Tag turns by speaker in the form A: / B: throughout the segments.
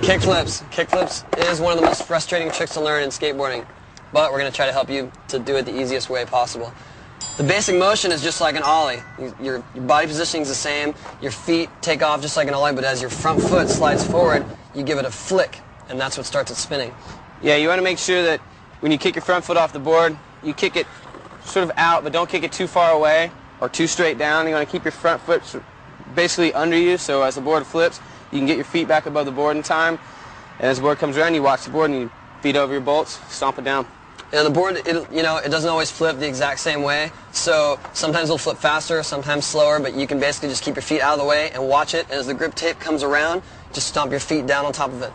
A: Kickflips. Kickflips is one of the most frustrating tricks to learn in skateboarding, but we're going to try to help you to do it the easiest way possible. The basic motion is just like an ollie. Your body positioning is the same. Your feet take off just like an ollie, but as your front foot slides forward, you give it a flick, and that's what starts it spinning.
B: Yeah, you want to make sure that when you kick your front foot off the board, you kick it sort of out, but don't kick it too far away or too straight down. You want to keep your front foot basically under you, so as the board flips, you can get your feet back above the board in time. And as the board comes around, you watch the board and you feet over your bolts, stomp it down.
A: And the board, it doesn't always flip the exact same way, so sometimes it'll flip faster, sometimes slower, but you can basically just keep your feet out of the way and watch it, and as the grip tape comes around, just stomp your feet down on top of it.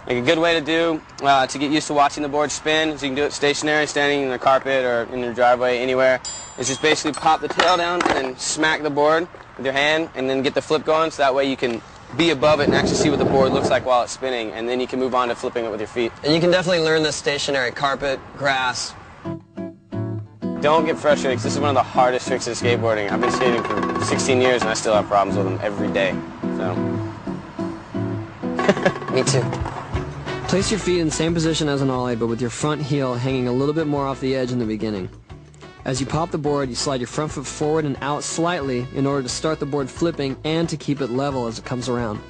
B: Like a good way to do, to get used to watching the board spin, so you can do it stationary, standing in the carpet or in your driveway, anywhere, is just basically pop the tail down and then smack the board with your hand and then get the flip going, so that way you can be above it and actually see what the board looks like while it's spinning, and then you can move on to flipping it with your feet.
A: And you can definitely learn this stationary: carpet, grass.
B: Don't get frustrated, because this is one of the hardest tricks of skateboarding. I've been skating for 16 years and I still have problems with them every day. So.
A: Me too. Place your feet in the same position as an ollie, but with your front heel hanging a little bit more off the edge in the beginning. As you pop the board, you slide your front foot forward and out slightly in order to start the board flipping and to keep it level as it comes around.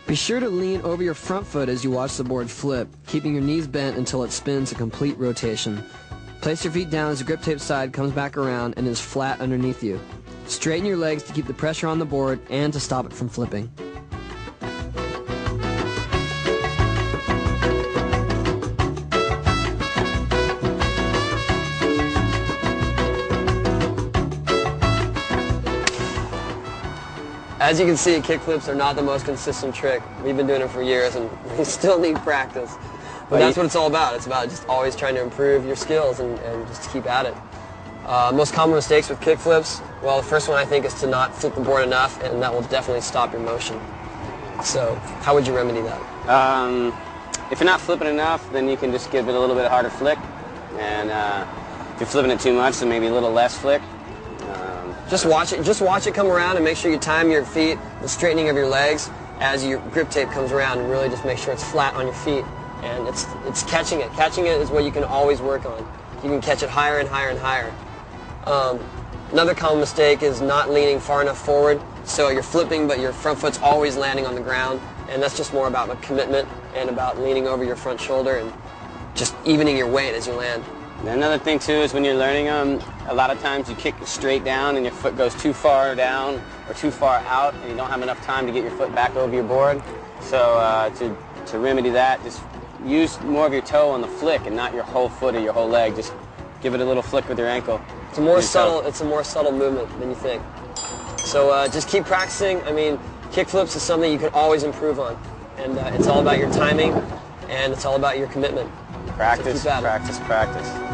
A: Be sure to lean over your front foot as you watch the board flip, keeping your knees bent until it spins a complete rotation. Place your feet down as the grip tape side comes back around and is flat underneath you. Straighten your legs to keep the pressure on the board and to stop it from flipping. As you can see, kickflips are not the most consistent trick. We've been doing it for years and we still need practice. But that's what it's all about. It's about just always trying to improve your skills and just keep at it. Most common mistakes with kickflips, well, the first one I think is to not flip the board enough, and that will definitely stop your motion. So how would you remedy that?
B: If you're not flipping enough, then you can just give it a little bit harder flick. And if you're flipping it too much, then maybe a little less flick.
A: Just watch it come around, and make sure you time your feet, the straightening of your legs as your grip tape comes around, and really just make sure it's flat on your feet. And it's catching it. Catching it is what you can always work on. You can catch it higher and higher and higher. Another common mistake is not leaning far enough forward, so you're flipping but your front foot's always landing on the ground, and that's just more about a commitment and about leaning over your front shoulder and just evening your weight as you land.
B: Another thing too is when you're learning them, a lot of times you kick straight down and your foot goes too far down or too far out, and you don't have enough time to get your foot back over your board. So to remedy that, just use more of your toe on the flick and not your whole foot or your whole leg. Just give it a little flick with your ankle.
A: It's a more subtle movement than you think. So just keep practicing. I mean, kickflips is something you can always improve on, and it's all about your timing, and it's all about your commitment.
B: Practice,
A: So
B: practice, practice.